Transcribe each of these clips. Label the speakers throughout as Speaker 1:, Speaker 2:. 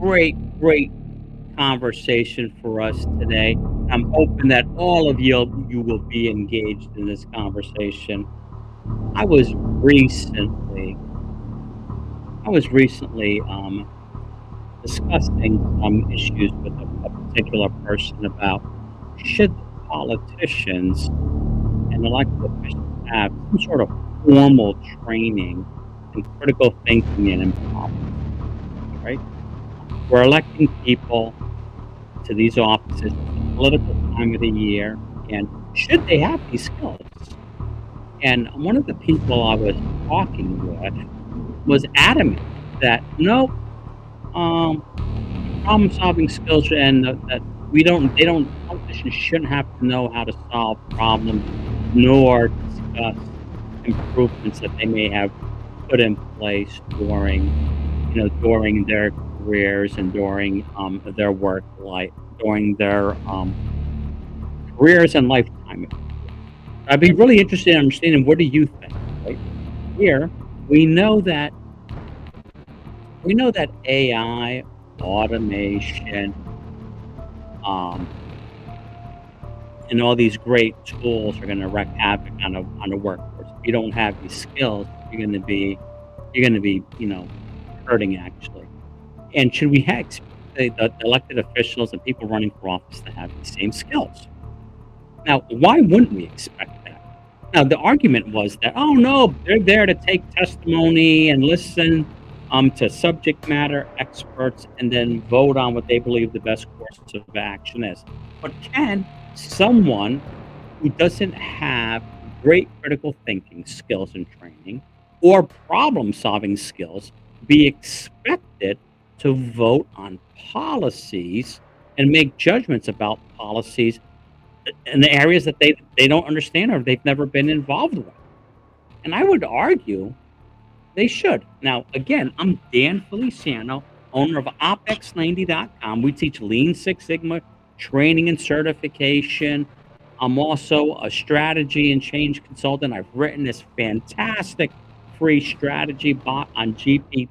Speaker 1: great conversation for us today. I'm hoping that all of you will be engaged in this conversation. I was recently I was recently discussing some issues with a particular person about should politicians and elected officials have some sort of formal training in critical thinking and in policy, right? We're electing people to these offices. It's a political time of the year, and should they have these skills? And one of the people I was talking with was adamant that no, problem-solving skills and that they don't politicians shouldn't have to know how to solve problems nor discuss improvements that they may have put in place during their careers and during their work life, during their careers and lifetime. I'd be really interested in understanding what do you think, right? Here, we know that AI, automation, um, and all these great tools are going to wreak havoc on the workforce. If you don't have these skills, you're going to be hurting actually. And should we expect the elected officials and people running for office to have the same skills? Now, why wouldn't we expect that? Now, the argument was that, oh no, they're there to take testimony and listen to subject matter experts and then vote on what they believe the best course of action is. But can someone who doesn't have great critical thinking skills and training or problem solving skills be expected to vote on policies and make judgments about policies in the areas that they don't understand or they've never been involved with? And I would argue they should. Now, again, I'm Dan Feliciano, owner of OpEx90.com. We teach Lean Six Sigma training and certification. I'm also a strategy and change consultant. I've written this fantastic free strategy bot on ChatGPT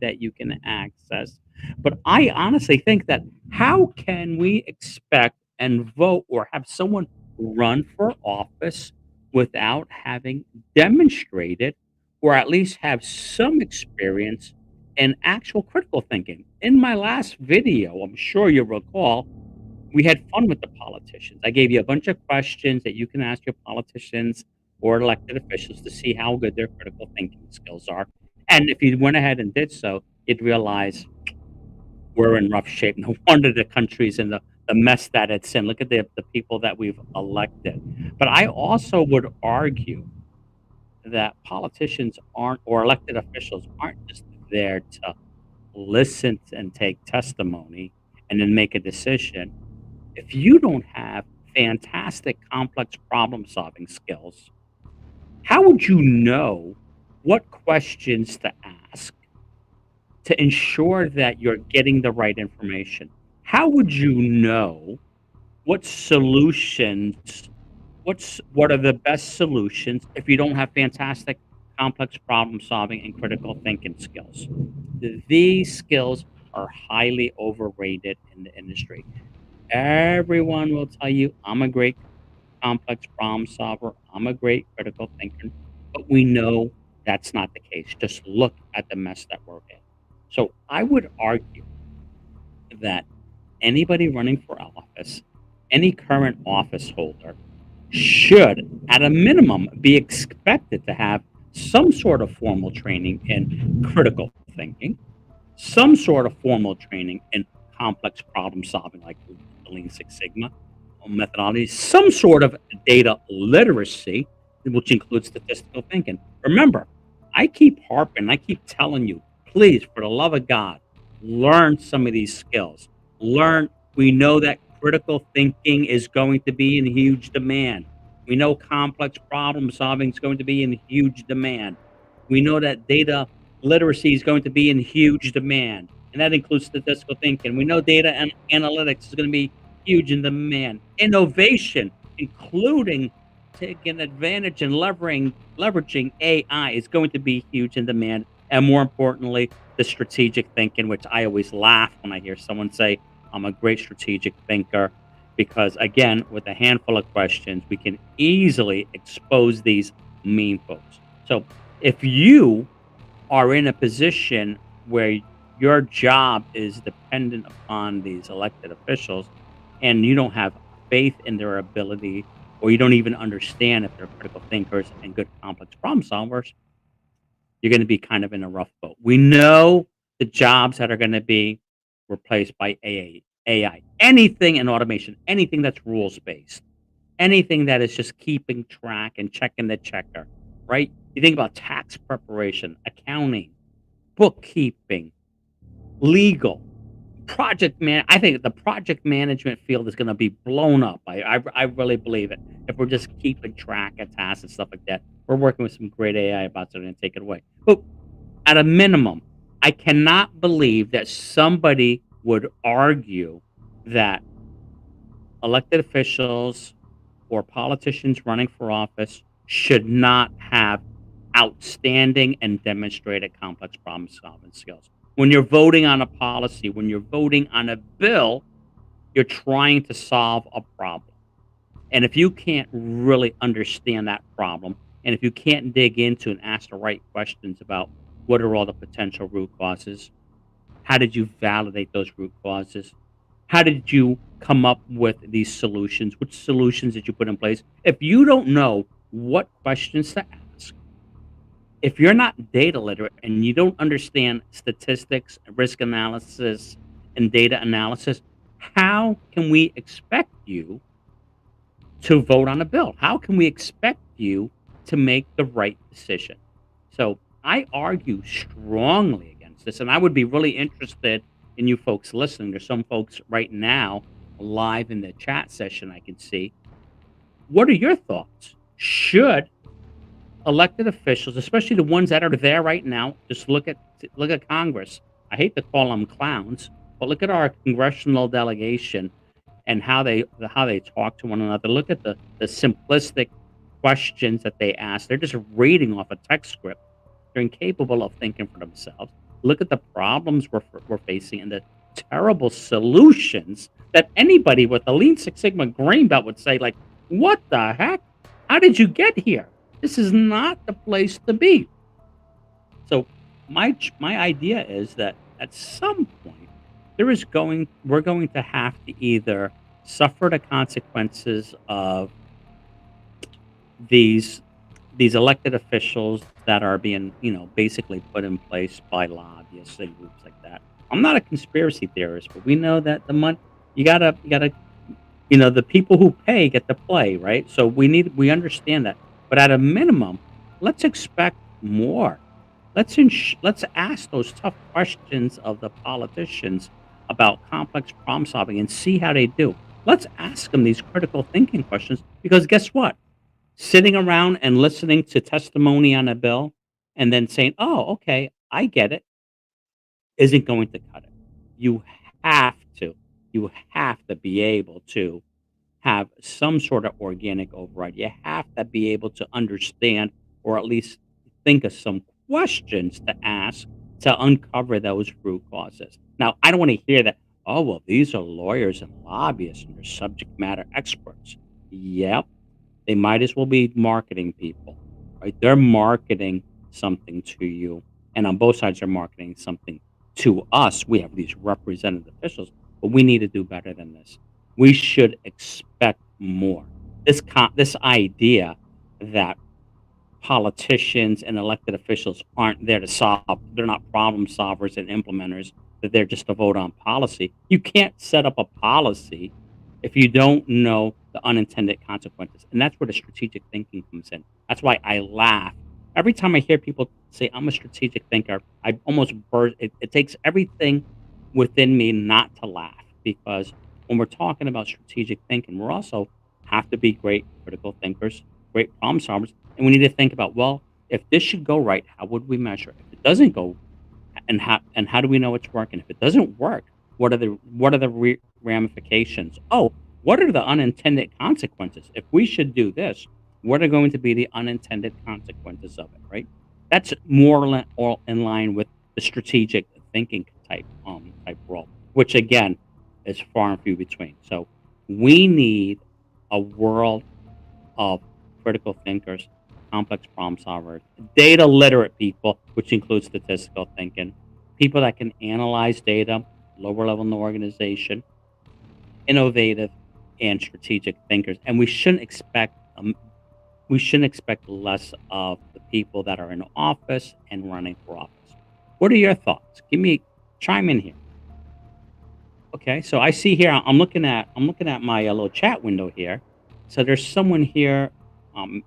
Speaker 1: that you can access. But I honestly think that how can we expect and vote or have someone run for office without having demonstrated or at least have some experience in actual critical thinking? In my last video, I'm sure you'll recall, we had fun with the politicians. I gave you a bunch of questions that you can ask your politicians or elected officials to see how good their critical thinking skills are. And if you went ahead and did so, you'd realize we're in rough shape. No wonder the country's in the mess that it's in. Look at the people that we've elected. But I also would argue that politicians aren't, or elected officials aren't just there to listen and take testimony and then make a decision. If you don't have fantastic complex problem solving skills, how would you know what questions to ask to ensure that you're getting the right information? How would you know what solutions what are the best solutions if you don't have fantastic complex problem solving and critical thinking skills? These skills are highly overrated in the industry. Everyone will tell you, I'm a great complex problem solver, I'm a great critical thinker, but we know that's not the case. Just look at the mess that we're in. So I would argue that anybody running for office, any current office holder, should, at a minimum, be expected to have some sort of formal training in critical thinking, some sort of formal training in complex problem solving, like the Lean Six Sigma methodology, some sort of data literacy, which includes statistical thinking. Remember, I keep harping, I keep telling you, please, for the love of God, learn some of these skills. Learn. We know that critical thinking is going to be in huge demand. We know complex problem solving is going to be in huge demand. We know that data literacy is going to be in huge demand, and that includes statistical thinking. We know data and analytics is going to be huge in demand. Innovation, including taking advantage and leveraging AI, is going to be huge in demand. and more importantly, the strategic thinking, which I always laugh when I hear someone say, "I'm a great strategic thinker," because again, with a handful of questions, we can easily expose these mean folks. So if you are in a position where your job is dependent upon these elected officials and you don't have faith in their ability or you don't even understand if they're critical thinkers and good complex problem solvers, you're going to be kind of in a rough boat. We know the jobs that are going to be replaced by AI, anything in automation, anything that's rules based, anything that is just keeping track and checking the checker, right? You think about tax preparation, accounting, bookkeeping, legal, project man. I think the project management field is going to be blown up. I really believe it. If we're just keeping track of tasks and stuff like that, we're working with some great AI bots that are going to take it away. But at a minimum, I cannot believe that somebody would argue that elected officials or politicians running for office should not have outstanding and demonstrated complex problem solving skills. When you're voting on a policy, when you're voting on a bill, you're trying to solve a problem. And if you can't really understand that problem, and if you can't dig into and ask the right questions about what are all the potential root causes, how did you validate those root causes? How did you come up with these solutions? Which solutions did you put in place? If you don't know what questions to ask, if you're not data literate and you don't understand statistics, risk analysis, and data analysis, how can we expect you to vote on a bill? How can we expect you to make the right decision? So I argue strongly against this, and I would be really interested in you folks listening. There's some folks right now live in the chat session I can see. What are your thoughts? Should elected officials, especially the ones that are there right now, just look at Congress. I hate to call them clowns, but look at our congressional delegation and how they talk to one another. Look at the simplistic questions that they ask. They're just reading off a text script. They're incapable of thinking for themselves. Look at the problems we're facing and the terrible solutions that anybody with a Lean Six Sigma green belt would say, like, "What the heck? How did you get here? This is not the place to be." So my idea is that at some point we're going to have to either suffer the consequences of these these elected officials that are being, basically put in place by lobbyists and groups like that. I'm not a conspiracy theorist, but we know that the money you gotta the people who pay get to play, right? So we understand that. But at a minimum, let's expect more. Let's ask those tough questions of the politicians about complex problem solving and see how they do. Let's ask them these critical thinking questions because guess what? Sitting around and listening to testimony on a bill and then saying, "Oh, okay, I get it," isn't going to cut it. You have to. You have to be able to have some sort of organic override. You have to be able to understand or at least think of some questions to ask to uncover those root causes. Now, I don't want to hear that, "Oh, well, these are lawyers and lobbyists and they're subject matter experts." Yep, they might as well be marketing people, right? They're marketing something to you, and on both sides, they're marketing something to us. We have these representative officials, but we need to do better than this. We should expect more. This idea that politicians and elected officials aren't there to solve, they're not problem solvers and implementers, that they're just to vote on policy. You can't set up a policy if you don't know the unintended consequences. And that's where the strategic thinking comes in. That's why I laugh. Every time I hear people say, "I'm a strategic thinker," I almost burst. It takes everything within me not to laugh because when we're talking about strategic thinking, we're also have to be great critical thinkers, great problem solvers, and we need to think about, well, if this should go right, how would we measure it? If it doesn't go, and how do we know it's working? If it doesn't work, what are the ramifications? Oh, what are the unintended consequences? If we should do this, what are going to be the unintended consequences of it? Right? That's more or in line with the strategic thinking type role, which again is far and few between. So we need a world of critical thinkers, complex problem solvers, data literate people, which includes statistical thinking, people that can analyze data, lower level in the organization, innovative and strategic thinkers. And we shouldn't expect less of the people that are in office and running for office. What are your thoughts? Chime in here. Okay, so I see here. I'm looking at my little chat window here. So there's someone here. Um,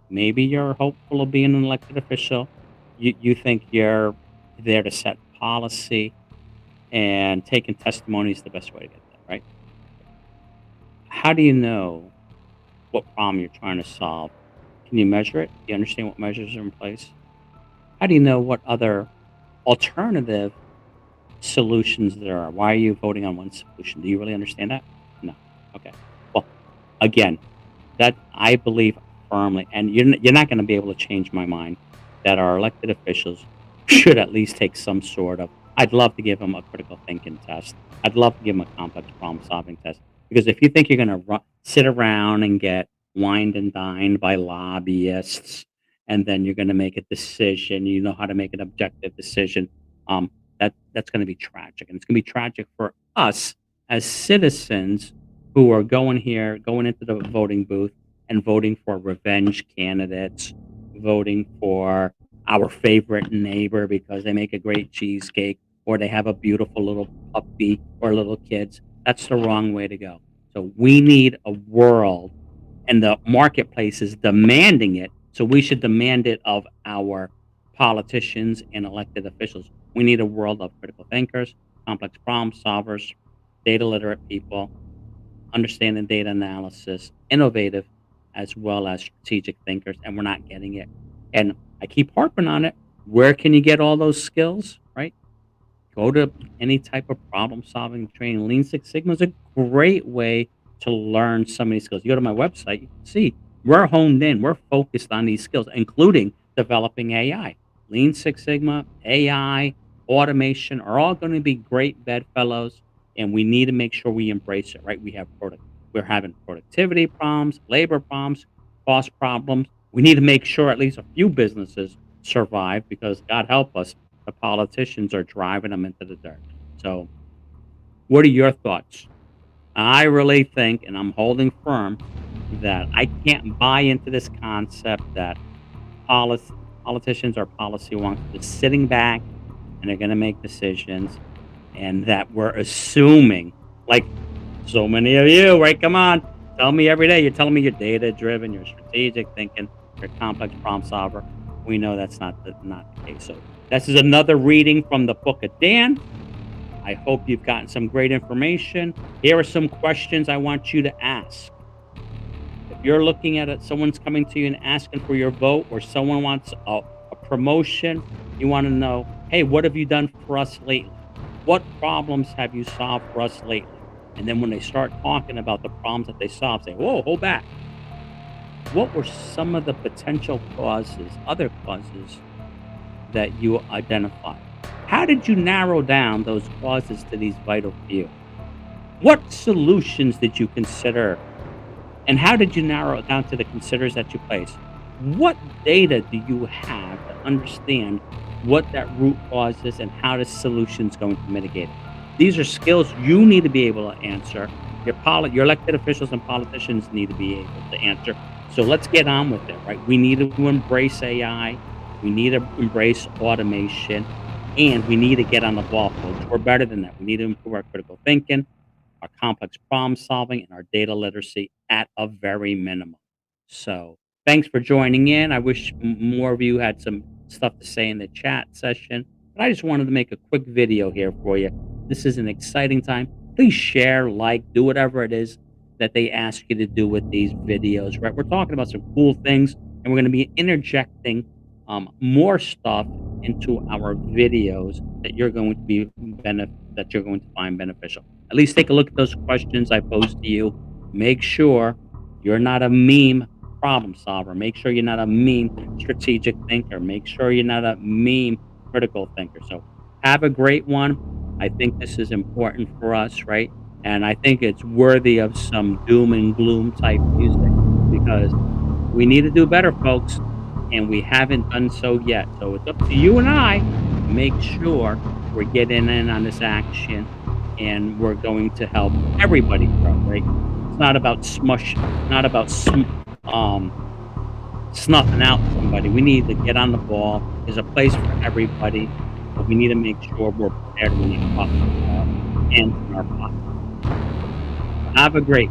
Speaker 1: Maybe you're hopeful of being an elected official. You think you're there to set policy, and taking testimony is the best way to get there, right? How do you know what problem you're trying to solve? Can you measure it? Do you understand what measures are in place? How do you know what other alternative solutions there are? Why are you voting on one solution? Do you really understand that? No. Okay. Well, again, that I believe firmly, and you're not going to be able to change my mind that our elected officials should at least take some sort of. I'd love to give them a critical thinking test. I'd love to give them a complex problem solving test because if you think you're going to sit around and get wined and dined by lobbyists, and then you're going to make a decision, you know how to make an objective decision. Um, that's going to be tragic, and it's going to be tragic for us as citizens who are going into the voting booth and voting for revenge candidates, voting for our favorite neighbor because they make a great cheesecake or they have a beautiful little puppy or little kids. That's the wrong way to go. So we need a world, and the marketplace is demanding it. So we should demand it of our politicians and elected officials. We need a world of critical thinkers, complex problem solvers, data literate people, understanding data analysis, innovative as well as strategic thinkers, and we're not getting it. And I keep harping on it. Where can you get all those skills? Right? Go to any type of problem solving training. Lean Six Sigma is a great way to learn so many skills. You go to my website, you can see we're honed in, we're focused on these skills, including developing AI. Lean Six Sigma, AI, automation are all going to be great bedfellows, and we need to make sure we embrace it, right? We're having productivity problems, labor problems, cost problems. We need to make sure at least a few businesses survive because God help us, the politicians are driving them into the dirt. So, what are your thoughts? I really think, and I'm holding firm, that I can't buy into this concept that policy, politicians or policy wonks just sitting back and they're going to make decisions, and that we're assuming, like so many of you, right? Come on, tell me every day. You're telling me you're data driven, you're strategic thinking, you're a complex problem solver. We know that's not the case. So this is another reading from the book of Dan. I hope you've gotten some great information. Here are some questions I want you to ask. If you're looking at it, someone's coming to you and asking for your vote, or someone wants a promotion, you want to know, hey, what have you done for us lately? What problems have you solved for us lately? And then when they start talking about the problems that they solved, say, whoa, hold back. What were some of the potential causes, other causes that you identified? How did you narrow down those causes to these vital few? What solutions did you consider? And how did you narrow it down to the considers that you place? What data do you have to understand what that root cause is and how the solution is going to mitigate it? These are skills you need to be able to answer. Your elected officials and politicians need to be able to answer. So let's get on with it, right? We need to embrace AI. We need to embrace automation, and we need to get on the ball, folks. We're better than that. We need to improve our critical thinking, our complex problem solving, and our data literacy at a very minimum. So thanks for joining in. I wish more of you had some stuff to say in the chat session, but I just wanted to make a quick video here for you. This is an exciting time. Please share, like, do whatever it is that they ask you to do with these videos, right? We're talking about some cool things, and we're going to be interjecting more stuff into our videos that you're going to that you're going to find beneficial. At least take a look at those questions I posed to you. Make sure you're not a meme problem solver. Make sure you're not a mean strategic thinker. Make sure you're not a mean critical thinker. So have a great one. I think this is important for us, right? And I think it's worthy of some doom and gloom type music because we need to do better, folks, and we haven't done so yet. So it's up to you and I to make sure we're getting in on this action and we're going to help everybody grow, right? It's not about not about um, snuffing out somebody. We need to get on the ball. There's a place for everybody, but we need to make sure we're prepared when they cross our hands in our pocket. Have a great